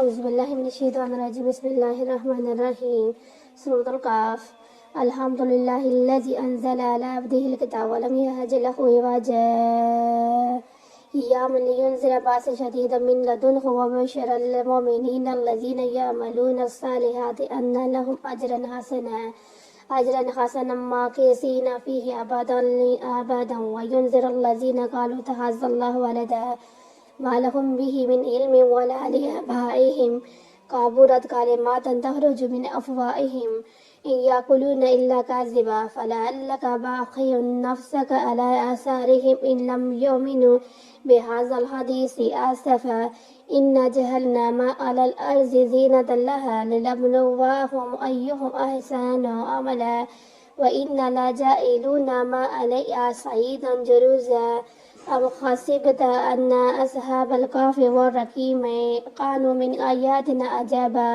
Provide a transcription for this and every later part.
अऊज़ुबिल्लाहिमिनश्शैतानिर्रजीम बिस्मिल्लाहिर्रहमानिर्रहीम सूरतुल काफ अल्हम्दुलिल्लाहिल्लज़ी अंज़ला अला अब्दिहिल किताब व लम यजअल लहू इवजा क़ियामन लियुनज़िरा बअसन शदीदन मिन लदुन्हु व यबश्शिरल मुमिनीन अल्लज़ीना यअमलूनस सालिहाति अन्ना लहुम अजरन हसनन माकिसीना फ़ीहि अबदन व युनज़िरल्लज़ीना क़ालू इत्तख़ज़ल्लाहु वलदा मा लहुम बिही मिन इल्मिन वला लिआबाइहिम कबुरत कलिमातन तख़रुजु मिन अफ़वाहिहिम इन यक़ूलूना इल्ला कज़िबा फ़लअल्लका बाख़िउन नफ़्सका अला आसारिहिम इन लम युमिनू बिहाज़ल हदीसी असफ़ा इन्ना जअलना मा अलल अर्ज़ि ज़ीनतन लहा लिनब्लुवहुम अय्युहुम अहसनु अमला व इन्ना लजाइलूना मा अलैहा सईदन जुरुज़ा अब हसिबत अन्ना अस्हाबल कहफ़ि वर्रक़ीम कानू मिन आयातिना अजाबा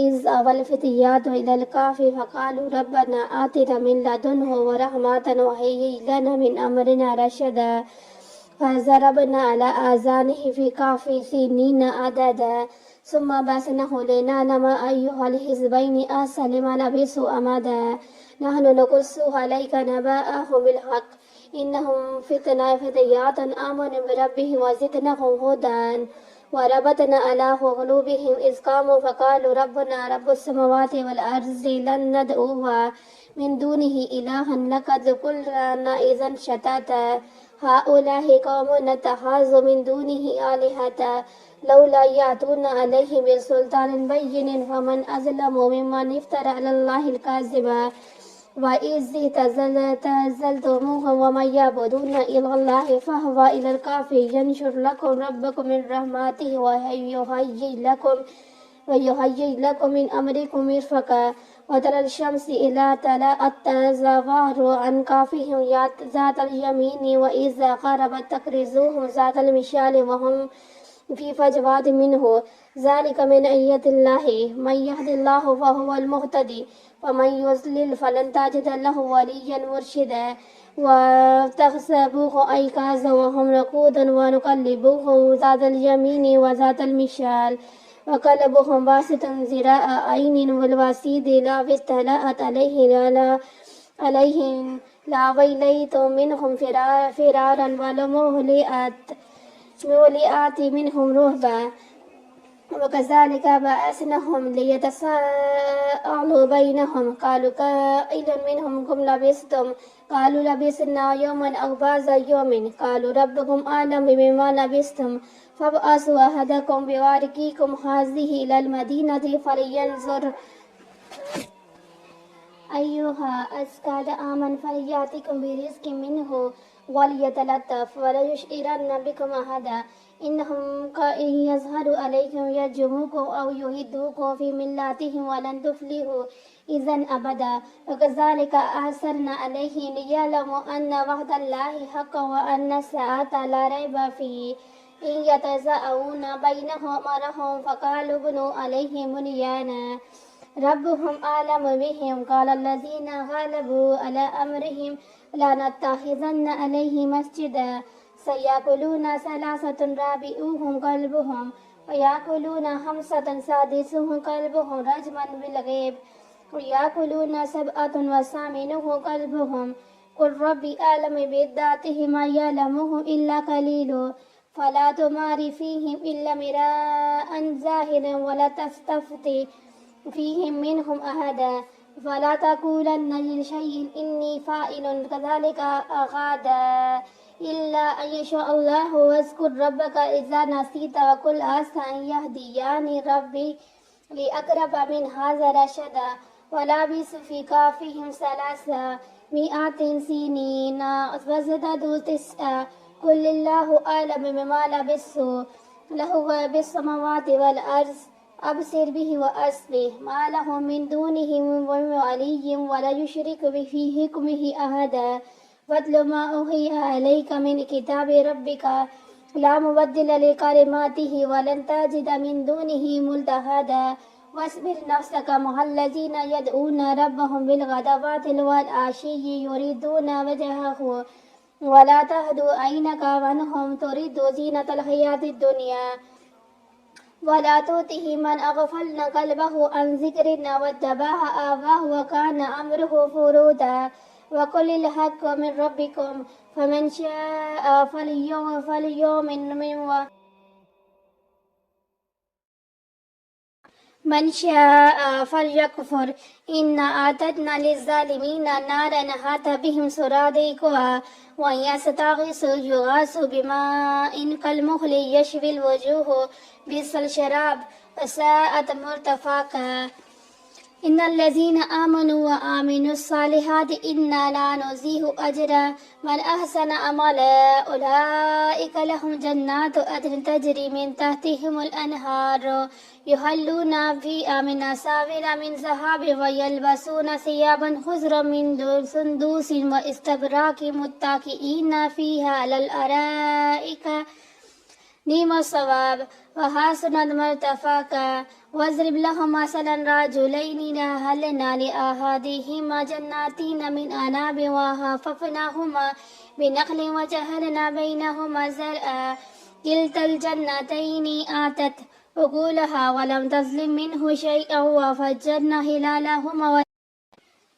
इज़ अवल फ़ितयातु इलल कहफ़ि फ़क़ालू रब्बना आतिना मिन लदुन्हु व रहमतन व हय्यि लना मिन अमरिना रशदा फ़ज़रबना अला आज़ानिहि फ़ी कहफ़ि सिनीना अददा सुम्मा बअसनाहु लिनअलम अय्युहल हिज़्बैनि अहसनु लिमा लबिसू अमदा नहनु नक़ुस्सु अलैका नबअहुम बिलहक़्क़ि इन्नहुम फ़ितयातुन आमनू बिरब्बिहिम व ज़िदनाहुम हुदन व रबतना अला क़ुलूबिहिम इज़ क़ामू फ़क़ालू रब्बना रब्बुस समावाति वल अर्ज़ि लन नदअूवा मिन दूनिहि इलाहन लक़द क़ुलना इज़न शतता हाउलाहि क़ौमुन इत्तख़ज़ू मिन दूनिहि आलिहता लौला यातूना अलैहिम बिसुल्तानिन बय्यिनिन फमन अज़लमु मिम्मन इफ़्तरा अलल्लाहिल कज़िबा व इज़ तज़ल्तुमूहुम व मन यअबुदूना इल्लल्लाह फ़हुव इलल कहफ़ि यंशुर लकुम रब्बुकुम मिन रहमतिहि व युहय्यि लकुम मिन अमरिकुम मिरफ़क़ा व तरल शम्स इज़ा तलअत तज़ावरु अन कहफ़िहिम ज़ातल यमीनि व इज़ा ग़रबत तक़रिज़ुहुम ज़ातल मिशालि व हुम फ़ी फ़जवातिन मिन्हु ज़ालिका मिन आयातिल्लाहि मन यहदिल्लाहु फ़हुवल मुहतदी व मन युज़लिल फ़लन तजिद लहु वलिय्यन मुर्शिदा व तहसबुहुम अयक़ाज़न व हुम रुक़ूदुन व नुक़ल्लिबुहुम ज़ातल यमीनि व ज़ातल मिशाल व क़ल्बुहुम बासितुन ज़िराअयैनि बिल वसीदि लव इत्तलअत अलैहिम लवल्लैतु मिनहुम फ़िरारन व लमुलिअत मिनहुम रुअबा वकज़ालिका बअसनाहुम लियतसाअलू बैनहुम क़ालू क़ाइलुन मिनहुम कम लबिस्तुम क़ालू लबिस्ना यौमन अव बअज़ यौमिन क़ालू रब्बुकुम अअलमु बिमा लबिस्तुम फ़बअसू अहदकुम बिवारिक़िकुम हाज़िहि इलल मदीनति फ़लयंज़ुर अय्युहा अज़का आमन फ़लयअतिकुम बिरिज़्क़िन मिन्हु वलियतलत्तफ़ वलयुशइरन्ना बिकुम अहदा इन्नहुम इन यज़हरु अलैकुम यरजुमुकुम अव युइदूकुम फ़ी मिल्लतिहिम वलन तुफ़्लिहू इज़न अबदा वकज़ालिका अ'सरना अलैहिम लियअलमू अन्ना वअदल्लाहि हक़्क़ुन व अन्ना अस्साअता ला रैब फ़ीहा इन यतज़ाअऊना बैनहुम अमरहुम फ़क़ालू इब्नु अलैहिम बुनियाना रब्बुहुम अअलमु बिहिम क़ालल्लज़ीना ग़लबू अला अम्रिहिम लनत्तख़िज़न्ना अलैहिम मस्जिदा सयक़ूलूना सलासतुन राबिऊहुम कल्बुहुम व यक़ूलूना खम्सतुन सादिसुहुम कल्बुहुम रजमन बिलग़ैब व यक़ूलूना सबअतुन व सामिनुहुम कल्बुहुम क़ुल रब्बी अअलमु बिइद्दतिहिम मा यअलमुहुम इल्ला क़लीलुन फ़ला तुमारि फ़ीहिम इल्ला मिराअन ज़ाहिरन वला तस्तफ्ति फ़ीहिम मिनहुम अहदा फ़ला तक़ूलन्ना लिशैइन इन्नी फ़ाइलुन ज़ालिका गदा इल्ला अन यशाअल्लाहु वज़्कुर रब्बका इज़ा नसीता व क़ुल असा अन यहदियानि रब्बी लिअक़रब मिन हाज़ा रशदा व लबिसू फ़ी कहफ़िहिम सलासा मिअतिन सिनीना वज़ददू तिस्आ क़ुल लिल्लाहु अअलमु बिमा लबिसू लहु ग़ैबुस समावाति वल अर्ज़ अबसिर बिहि व अस्मिअ मा लहुम मिन दूनिहि मिन वलिय्यिन व ला युशरिकु फ़ी हुक्मिहि अहदा वत्लु मा उहिया अलैका मिन किताबि रब्बिका ला मुबद्दिला लिकलिमातिहि व लन तजिद मिन दूनिहि मुल्तहदा वस्बिर नफ्सका मअल्लज़ीना यदऊना रब्बहुम बिलग़दावाति वल आशिय्यि युरीदूना वजहहु व ला तहदु ऐनका अन्हुम तुरिदु ज़ीनतल हयातिद दुनिया ولا تؤته من أغفلنا قلبه عن ذكرنا واتبع آباه وكان أمره فرودا وقل الحق من ربكم فمن شاء فليؤمن من شاء فليكفر إنا أعتدنا للظالمين نارا أحاط بهم سرادقها وإن يستغيثوا يغاثوا بماء كالمهل يشوي الوجوه بئس الشراب وساءت مرتفقا إن الذين آمنوا وآمنوا الصالحات إنا لا نضيع أجر من أحسن عملا أولئك لهم جنات عدن تجري من تحتهم الأنهار يحلون فيها من أساور من ذهب ويلبسون ثيابا خضرا من سندوس واستبراق متكئين فيها على الأرائك نعم الصواب وحسنت مرتفقا واضرب لهم مثلا رجلين جعلنا لأحدهما جنتين من أعناب وحففناهما بنخل وجعلنا بينهما زرعا كلتا الجنتين آتت أكلها ولم تظلم منه شيئا وفجرنا خلالهما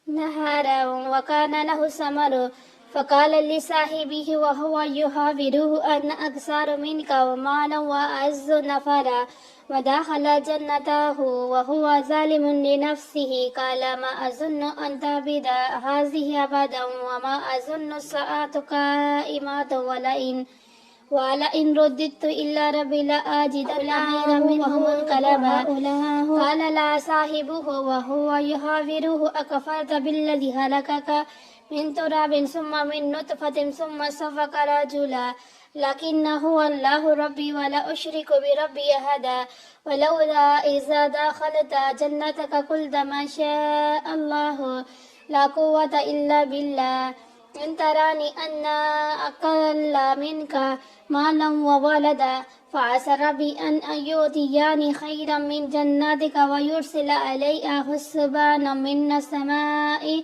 نهارا وكان له ثمر فقال لصاحبه وهو يحاوره أن أكثر منك ومالا وأعز نفرا ودخل جنته وهو ظالم لنفسه قال ما أظن أن تبيد هذه أبدا وما أظن الساعة قائمة ولئن رددت إلى ربي لأجدن خيرا منه منقلبا قال لا صاحبه وهو يحاوره أكفرت بالذي هلكك من تراب ثم من نطفة ثم سفك رجلا لكن هو الله ربي ولا أشرك بربي أحدا ولولا إذا دخلت جنتك قلت ما شاء الله لا قوة إلا بالله إن تراني أنا أقل منك مالا وولدا فعسى ربي أن يؤتياني خيرا من جناتك ويرسل عليها حسبانا من السماء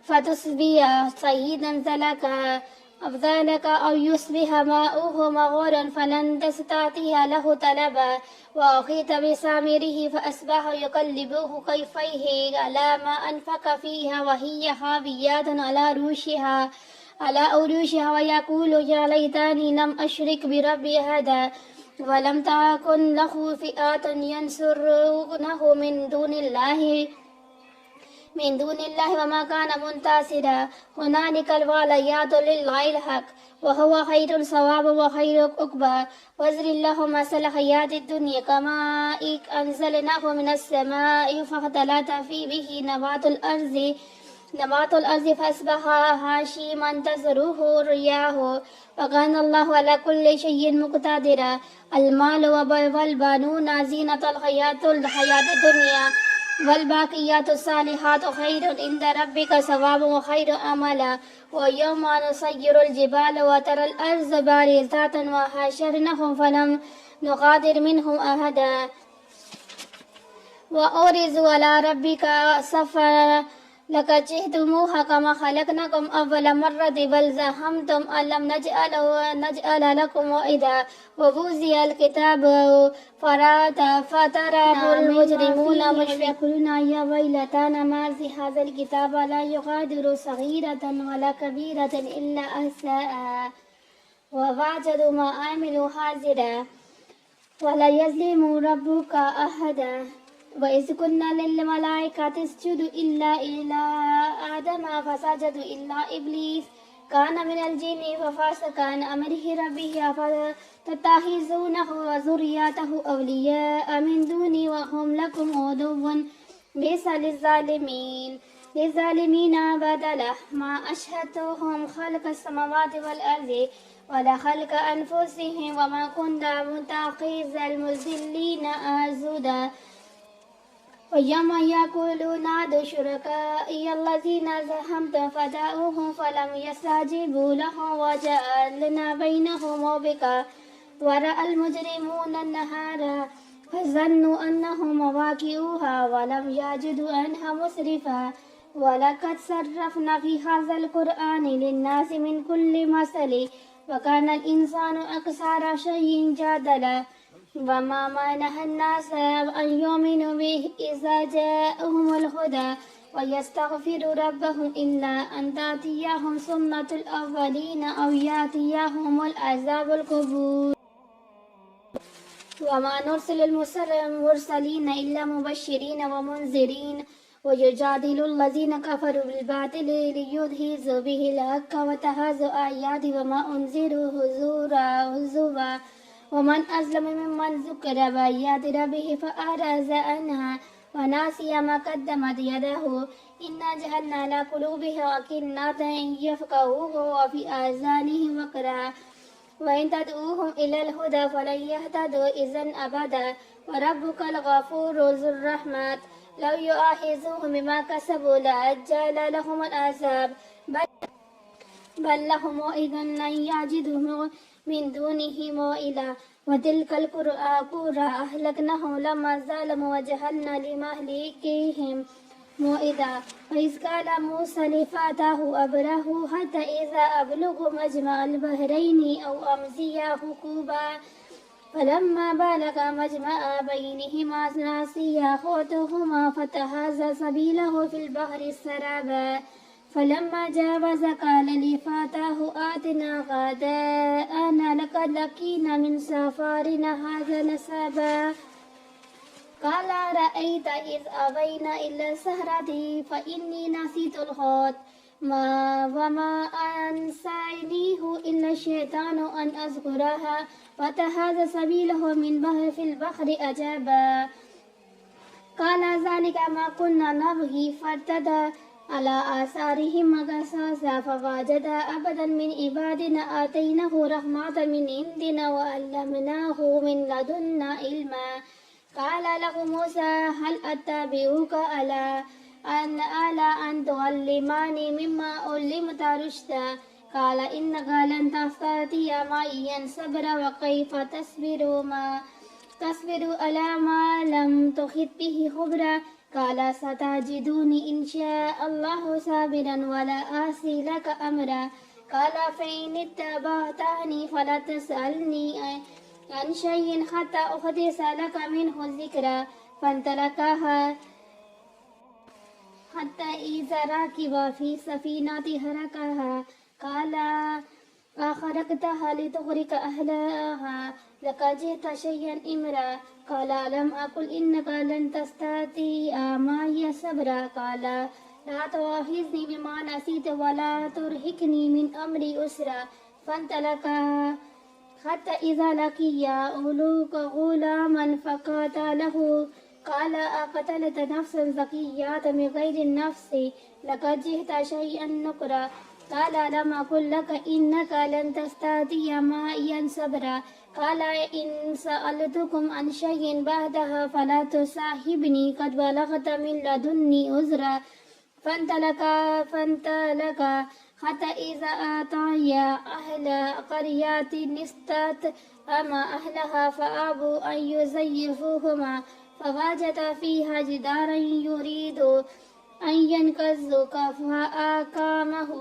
فتصبح صعيدا زلقا أفضلك أو يصبح ماؤه مغورا فلن تستطيع له طلبا وأحيط بثمره فأصبح يقلبه كيفيه على ما أنفق فيها وهي خاوية على عروشها ويقول يا ليتني لم أشرك بربي أحدا ولم تكن له فئة ينصرونه من دون الله وما كان منتصرا هنالك الولايات لله الحق وهو خير ثواب وخير عقبى واذر الله مثل حياة الدنيا كماء أنزلناه من السماء فاختلط فيه به نبات الأرض فأصبح هشيما تذروه الرياح وكان الله على كل شيء مقتدرا المال والبنون زينة الحياة الدنيا والباقيات الصالحات خير عند ربك ثواب وخير أملا ويوم نسير الجبال وترى الأرض بارزة وحشرناهم فلم نغادر منهم أحدا وأورزوا على ربك صفا لقد جئتموها كما خلقناكم أول مرة بل زعمتم أن لم نجعل لكم موعدا ووزع الكتاب فترى المجرمون مشفقون يا ويلتنا ما هذا الكتاب لا يغادر صغيرة ولا كبيرة إلا أحصاها ووجدوا ما عملوا حاضرا ولا يظلم ربك أحدا وإذ قلنا للملائكة اسجدوا إلا آدم فسجدوا إلا إبليس كان من الجن ففسق عن أمر ربه أفتتخذونه وذريته أولياء من دوني وهم لكم عدو بئس للظالمين بدلا ما أشهدتهم خلق السماوات والأرض ولا خلق أنفسهم وما كنت متخذ المضلين أعضدا ويوم يقولون نادوا شركائي الذين زعمتم فدعوهم فلم يستجيبوا لهم وجعلنا بينهم موبقا ورأى المجرمون النهار فظنوا أنهم واقعوها ولم يجدوا عنها مصرفا ولقد صرفنا في هذا القرآن للناس من كل مثل وكان الإنسان أكثر شيء جدلا वमा मनह अन्नास अन युमिनु बिहि इज़ा जाअहुम अल-हुदा वयस्तगफिरु रब्बहुम इल्ला अन तातियहुम सुन्नतुल अव्वलीन अव यातियहुमुल अज़ाबुल क़बूर। वमा नुरसिलुल मुरसलीन इल्ला मुबश्शिरीन व मुनज़िरीन वयुजादिलुल्लज़ीना कफ़रू बिल-बातिलि लियुदहिज़ु बिहिल हक़्क़ व तहज़्ज़ु आयाति वमा उनज़िरू हुज़ुवा वमन अज़लमु मिम्मन ज़ुकिरा बिआयाति रब्बिहि फ़अरज़ अन्हा वनसिया मा क़द्दमत यदहु इन्ना जअलना अला क़ुलूबिहिम अकिन्नतन अन यफ़क़हूहु व फ़ी आज़ानिहिम वक़रा व इन तदऊहुम इलल हुदा फ़लन यहतदू इज़न अबदा व रब्बुकल गफ़ूरु ज़ुर रहमत लौ युआख़िज़ुहुम बिमा कसबू लअज्जल लहुमुल अज़ाब बल लहुम मौइदुन लन यजिदू मिन दूनिही मौइला व तिल्कल क़ुरा अहलकनाहुम लम्मा ज़लमू व जअलना लिमहलिकिहिम मौइदा व इज़ क़ाला मूसा लिफ़ताहु अब्रहू हत्ता इज़ा अबलुगु मजमअल बहरैनि औ अमज़िया हुक़ूबा फलम्मा बलगा मजमअ बैनिहिमा नसिया हुतहुमा फतख़ज़ सबीलहु फ़िल बहरि सरबा फलम्मा जावज़ा क़ाल लिफ़ताहु आतिना ग़दाअना लक़द लक़ीना मिन सफ़रिना हाज़ा नसबा क़ाल अरअय्ता इज़ अवैना इला सहरति फ़इन्नी नसीतुल हुत वमा अंसानीहु इल्ला शैतानु अन अज़कुरहा फतख़ज़ सबीलहु मिन फ़िल बहरि अजबा क़ाल ज़ालिका मा कुन्ना नबग़ी फर्तदा अला आसारिहिम क़ससा फ़वजदा अबदन मिन इबादिना आतैनाहु रहमतन मिन इंदिना व अल्लमनाहु मिन लदुन्ना इल्मा क़ाल लहु मूसा हल अत्तबिउका अला अन तुअल्लिमनी मिम्मा उल्लिमता रुश्दा क़ाल इन्नका लन तस्ततिअ मइय सब्रा व कैफ़ तस्बिरु अला मा लम तुहित बिहि ख़ुबरा क़ाल सतजिदूनी इंशाअल्लाहु साबिरन वला आसी लक अमरा क़ाल फ़इन इत्तबअतनी फला तसअलनी अन शयइन हत्ता उहदिस लक मिन्हु ज़िक्रा फंतलका हत्ता इज़ा रकिबा फ़ी सफ़ीनति हरकहा क़ाल अख़रक़तहा लितुग़रिक़ अहलहा लक़द जि'ता शय'अन इम्रा क़ाल अलम अक़ुल इन्नका लन तस्ततिअ मइय सब्रा क़ाल ला तुआख़िज़नी बिमा नसीतु वला तुरहिक़नी मिन अम्री उसरा फंतलका हत्ता इज़ा लक़िया ग़ुलामन फ़क़तलहु क़ाल अक़तलत नफ़्सन ज़किय्यतन बिग़ैरि नफ़्स लक़द जि'ता शय'अन नुकरा क़ाल अलम अक़ुल लक इन्नका लन तस्ततिअ मइय सब्रा क़ाल इन सअलतुकुम अन शय'इन बअदहु फला तुसाहिबनी क़द बलग़त मिन लदुन्नी उज़रा फंतलका हत्ता इज़ा अतया अहल क़रयतिन इस्ततअमा अहलहा फ़अबू अन युज़य्यिफ़ूहुमा फ़वजदा फ़ीहा जिदारन युरीदु अन यनक़ज़ फ़अक़ामहु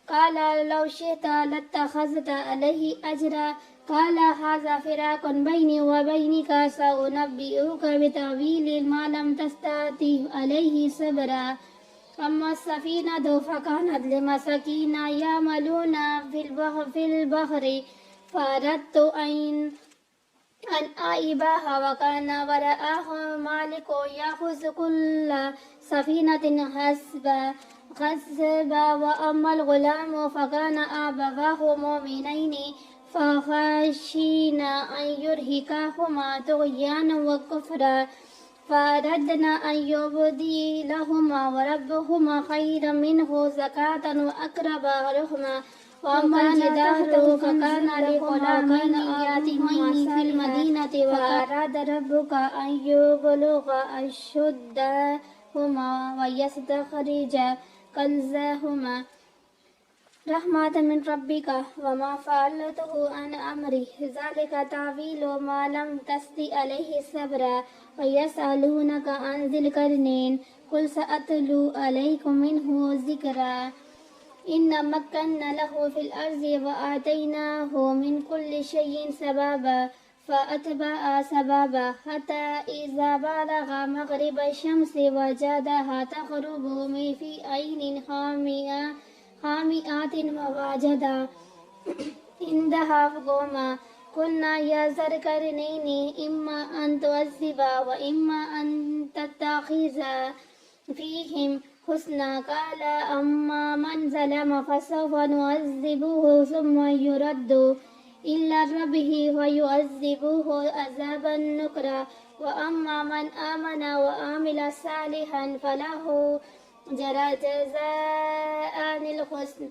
क़ाल लौ शि'ता लत्तख़ज़त अलैहि अजरा क़ाल हाज़ा फ़िराक़ुन बैनी व बैनिका सअुनब्बिउका बितअवीलि मा लम तस्तति अलैहि सबरा अम्मा सफ़ीनतु फ़कानत लिमसाकीन यअमलूना फ़िल बहरि फ़अरदतु अन आइबहा व कान वराअहुम मालिकुन यअख़ुज़ु कुल्ला सफ़ीनतिन हसबा व अम्मल ग़ुलामु फ़कान अबवाहु मुमिनैनि फ़ख़शियना अन युरहिक़हुमा तुग़याना व कुफ़रा फ़अरदना अन युबदिलहुमा व रब्बुहुमा ख़ैरम मिन्हु ज़कातन व अक़रब रुहमा व अम्मल जिदारु फ़कान लिग़ुलामैनि यतीमैनि फ़िल मदीनति व अराद रब्बुका अन यबलुगा अशुद्दहुमा व यस्तख़रिजा कंज़हुमा रहमतन मिन रब्बिका व मा फ़अलतुहु अन अम्री ज़ालिका तावीलु मा लम तस्ति अलैहि सबरा व यसअलूनका अन ज़िल क़रनैन क़ुल सअतलू अलैकुम मिन्हु ज़िक्रा इन्ना मक्कन्ना लहु फ़िल अर्ज़ि व आतैनाहु मिन कुल्लि शय'इन सबबा فأتبع سبابا حتى إذا بلغ مغرب الشمس وجدها تغرب في عين حامئة ووجد عندها قوما قلنا يا ذا القرنين إما أن تعذب وإما أن تتخذ فيهم حسنا قال أما من ظلم فسوف نعذبه ثم يرد إلى ربه ويعذبه عذابا نكرا وأما من آمن وعمل صالحا فله جزاء الحسن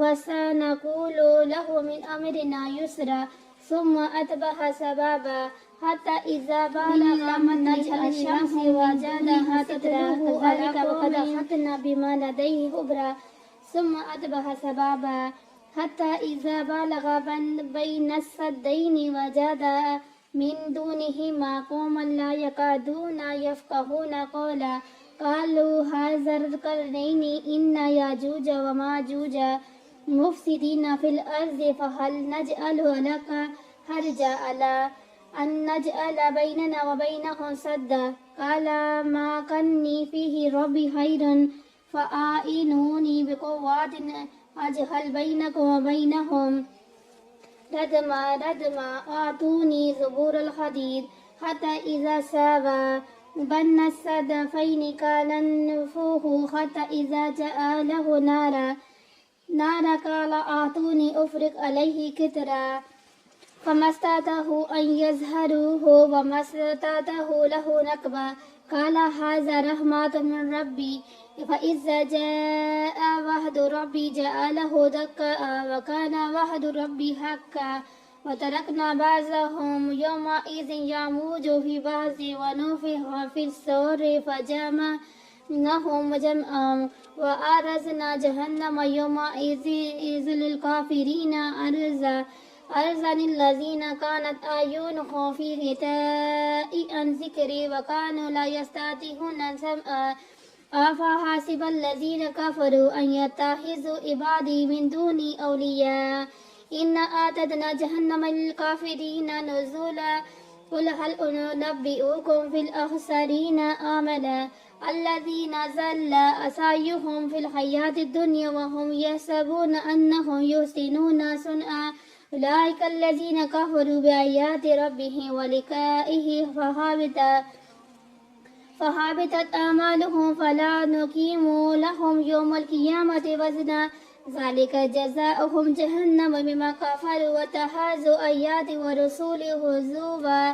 وسنقول له من أمرنا يسرا ثم أتبع سبابا حتى إذا بلغ مطلع الشمس وجدها تطلع كذلك وقد أحطنا بما لديه خبرا ثم أتبع سبابا حتى إذا بلغ بين السدين وجد من دونهما قوما لا يكادون يفقهون قولا قالوا هذا القرنين إن ياجوج وماجوج مفسدين في الأرض فهل نجعل لك حرجا على أن نجعل بيننا وبينهم سدا قال ما كني فيه ربي خير فأعينوني بقوات أجهل بينكم وبينهم ردما آتوني زبور الحديد حتى إذا ساوى بين الصدفين قال انفوه حتى إذا جاء له نار قال آتوني أفرغ عليه قطرا فما استطاعوا أن يظهروه وما استطاعوا له نكبا قال هذا رحمة من ربي فإذا جاء وعد ربي جعله دكا وكان وعد ربي حقا وتركنا بعضهم يومئذ يموج في بعض ونفخ في الصور فجمعناهم جمعا وأرزنا جهنم يومئذ للكافرين أرزا الذين كانت أعينهم في غطاء عن ذكري وكانوا لا يستطيعون سمعا أفحسب الذين كفروا أن يتخذوا عبادي من دوني أولياء إنا أعتدنا جهنم للكافرين نزلا قل هل أنبئكم في الأخسرين آملا الذين ضل سعيهم في الحياة الدنيا وهم يحسبون أنهم يحسنون صنعا أولئك الذين كفروا بآيات ربهم ولقائه فهبطت أعمالهم فلا نقيم لهم يوم القيامة وزنا ذلك جزاؤهم جهنم بما كفروا واتخذوا آياتي ورسولي هزوا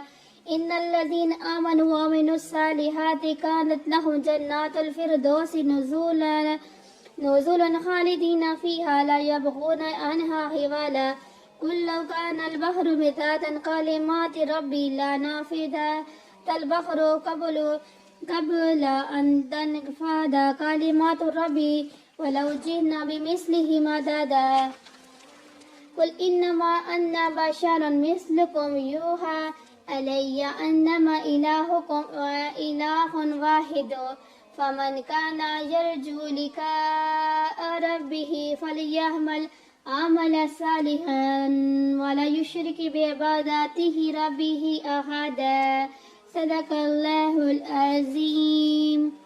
إن الذين آمنوا وعملوا الصالحات كانت لهم جنات الفردوس نزولا خالدين فيها لا يبغون عنها حولا قل لو كان البحر مدادا كلمات ربي لنفد البحر قبل أن تنفد كلمات ربي ولو جئنا بمثله مددا قل إنما أنا بشر مثلكم يوحى علي أنما إلهكم إله واحد فمن كان يرجو لقاء ربه فليعمل عملا صالحا ولا يشرك بعبادته ربه أحدا صدق الله العظيم.